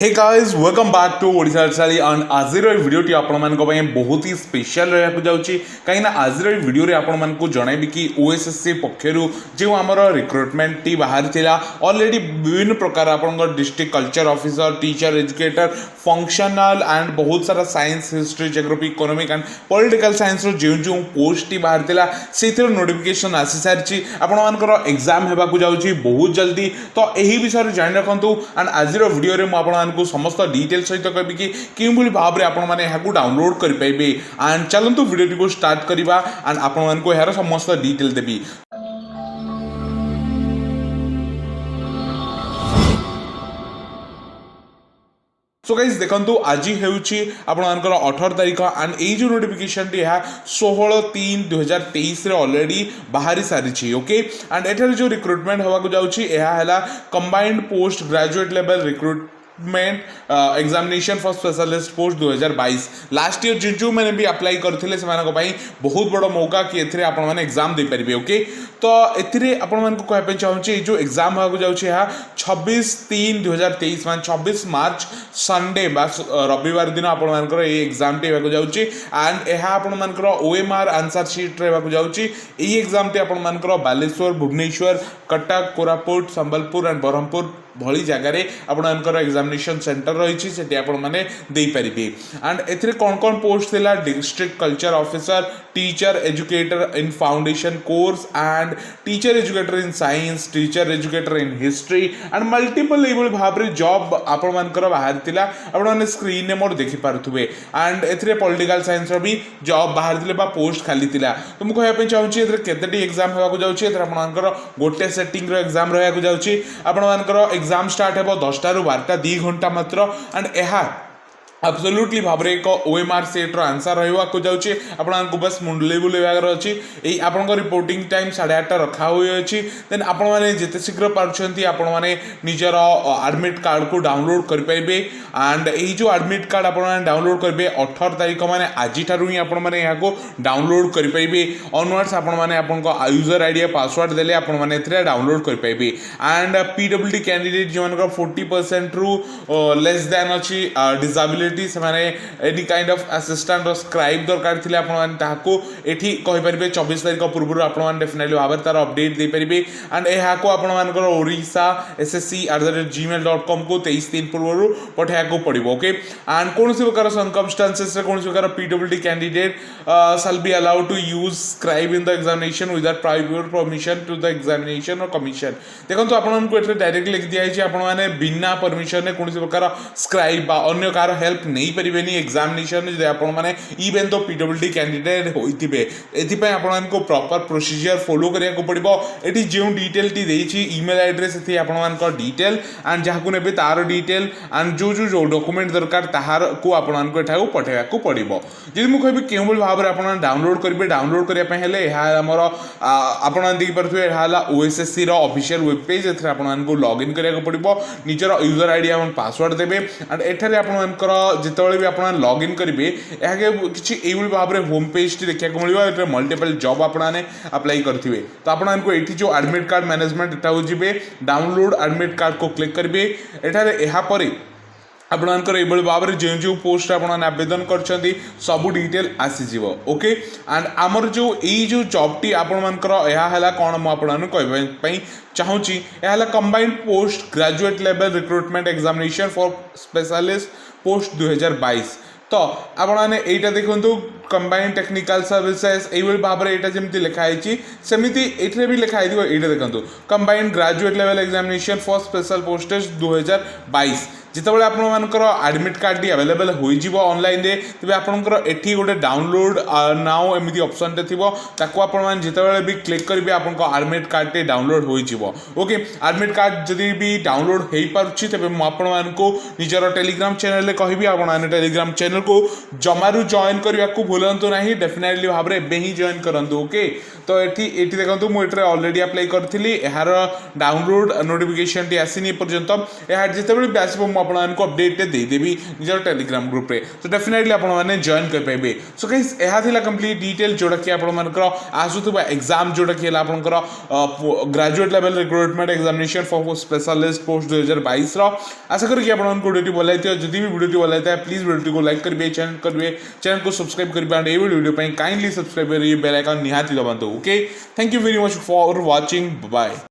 Hey guys welcome back to Odisha चाली and आजिर भिडियोटी आपण बहुत ही स्पेशल रहा जाऊँगी कहीं आज भिडियो आपको जनइबी कि ओएसएससी पक्षर जो आमर रिक्रुटमेंट टी बाहरी थिला ऑलरेडी विभिन्न प्रकार आप district culture officer teacher educator functional and बहुत सारा science history geography economic and political science जो जो पोस्ट टी बाहरी थिला से नोटिफिकेशन आसी सारी आपर एग्जाम होगा जाऊँगी बहुत जल्दी तो यही विषय जान रखु एंड आज भिडियो मुझे को समस्त डिटेल सहित कहबी कि किभली भाव में आपण मैंने यहाँ डाउनलोड करेंगे एंड चलतु वीडियो को स्टार्ट करवा एंड आपण को यार समस्त डिटेल देवी। सो गाइज देखो आज होकर 18 तारीख एंड ये जो नोटिफिकेशन टी है 16/3/2023 ऑलरेडी बाहरी सारी ओके एंड एठार जो रिक्रुटमेंट होगा जाऊँगी combined post graduate level recruitment examination for specialist post 2022 last year जो जो मैंने भी अप्लाई करते बहुत बड़ मौका कि आपने एग्जाम दे पारे ओके तो ये चाहूँगी जो एग्जाम होगा जाऊँगी 26/3/2023 मान 26 मार्च संडे रविवार दिन आपर एग्जाम टी होगा जाऊँगी एंड यह आपर ओएमआर आंसर सीट होगा जाऊँगी यही एग्जाम टी आपर बालेश्वर भुवनेश्वर कटक कोरापुट संबलपुर एंड ब्रह्मपुर भली जगार आपणकर एग्जामिनेशन सेंटर रही आपने एंड ए कौन कौन पोस्ट थिला district culture officer teacher educator in foundation course and teacher educator in science teacher educator in history and multiple ये भाव में जॉब आपर बाहर थिला आपने स्क्रीन मोर देखिपे एंड ए पॉलिटिकल साइंस भी जॉब बाहर थिले पोस्ट खाली थिला तो मुझे कहना चाहूँगी केतटी एग्जाम होगा जाऊँगी आपर गोटे सेटिंग एग्जाम रहा जाऊँगी आपर एग्जाम स्टार्ट है 10टा ରୁ 12ଟା 2 घंटा मात्र एंड यह एब्सोल्युटली भाव में एक ओएमआर सेट्र आंसर रहा जाऊँगी आपको बस मुंडले बुलेबार अच्छी यही आप रिपोर्टिंग टाइम 8:30 रखा हुई अच्छी देन आपने जिते शीघ्र पार्टी आपने निजर एडमिट कार्ड को डाउनलोड करेंगे एंड यही जो एडमिट कार्ड आप डाउनलोड करेंगे 18 तारीख मैंने आज ही आपने यहाँ डाउनलोड करेंगे ऑनवर्ड्स आपको यूजर आईडी पासवर्ड देले आपने डाउनलोड करेंगे एंड पीडब्ल्यूडी कैंडिडेट जो 40% रु लेस दैन अच्छी disability any kind of assistant और स्क्राइब दरकार थे आपठी कहींपारे 24 तारीख पूर्व आप डेफिनेटली भाव तार अपडेट दे पारे एंड यहाँ को आपर ओडिशा ssc@gmail.com को 23 दिन पूर्व पठाइक पड़ो ओके एंड कौन सी प्रकार सर्कमस्टांसेस कौन सी प्रकार PWD candidate shall be allowed to use scribe in the examination without private permission to the examination और कमिशन देखो आपको डायरेक्ट लिख दिखाई आपने बिना परमिशन कौन सी प्रकार स्क्राइब अन्य कार हेल्प नहीं पारे एग्जामिनेशन आपने इवेन तो पीडब्ल्यूडी कैंडिडेट होते आपको प्रॉपर प्रोसीजर फॉलो करने पड़ो ये जो डिटेल टी देती ईमेल एड्रेस थी आप डिटेल एंड जहाँ ने तार डिटेल एंड जो जो डॉक्यूमेंट दरकार तार को आपको पठाइक पड़ो जी मुझे कह क्यों भाव में आप डाउनलोड करेंगे डाउनलोड करने आमर आप देखिए ओएसएससी ऑफिशियल वेब पेज आपको लॉगिन करने पड़ो निजर यूजर आईडी आप पासवर्ड देवे एंड एठारे आपनकर जितेबाला भी आप लॉगिन करेंगे यह किसी भाव में होम पेज टी देखा मिले मल्टीपल जॉब आपने अप्लाई करेंगे तो आपको ये जो एडमिट कार्ड मैनेजमेंट एटा जी डाउनलोड एडमिट कार्ड को क्लिक करेंगे एठारे यापर आपणकर ये भाव में जो जो पोस्ट आपने आवेदन कर सबू डिटेल आसीज ओके एंड आमर जो यही जो जॉब टी आपर यह कौन मुझे चाहूँगी यह combined post graduate level recruitment examination for specialist post 2022 तो आपने यहाँ देखो कंबाइंड टेक्निकल सर्विसेज ये भाव में यहाँ जमी लिखाई सेमती ये भी लिखाई ये देखो combined graduate level examination for special postage 2022 जितेबाला आपर एडमिट कार्ड टी अवेलेबल हो ऑनलाइन रे तेज आपंकर एटी गोटे डाउनलोड नाउ एमती ऑप्शन टे थो आप जितेबाला भी क्लिक करेंगे आपको एडमिट कार्ड टे डाउनलोड हो ओके एडमिट कार्ड जदि भी डाउनलोड हो पार्टी तेज मुझको निजर टेलीग्राम चैनल कहबी आपने टेलीग्राम चैनल को जमारू जॉइन करने को भूलु ना डेफिनेटली भाव में एवं ही जॉइन करूँ ओके तो ये देखो मुझे ऑलरेडी अप्लाई करी यार डाउनलोड नोटिफिकेशन टी आसीनी पर्यंत यार जिते भी आसो मुझे अपडेट देदेवी निजर टेलीग्राम ग्रुप रे तो डेफिनेटली आपने जॉइन कर पाइबे। सो गाइस यह थिला कंप्लीट डिटेल जोड़ा कि आपनकर आसुवा एग्जाम जोड़ा कि आपनकर graduate level recruitment examination for specialist post 2022 आशा करी आपको वीडियो भल लगी जदि भी वीडियो भल लगी प्लीज वीडियो को लाइक करेंगे चैनल को सब्सक्राइब करेंगे एंड वीडियो काइंडली सब्सक्राइब करेंगे बेल आइकन निहाती दबातु। Okay, thank you very much for watching, bye.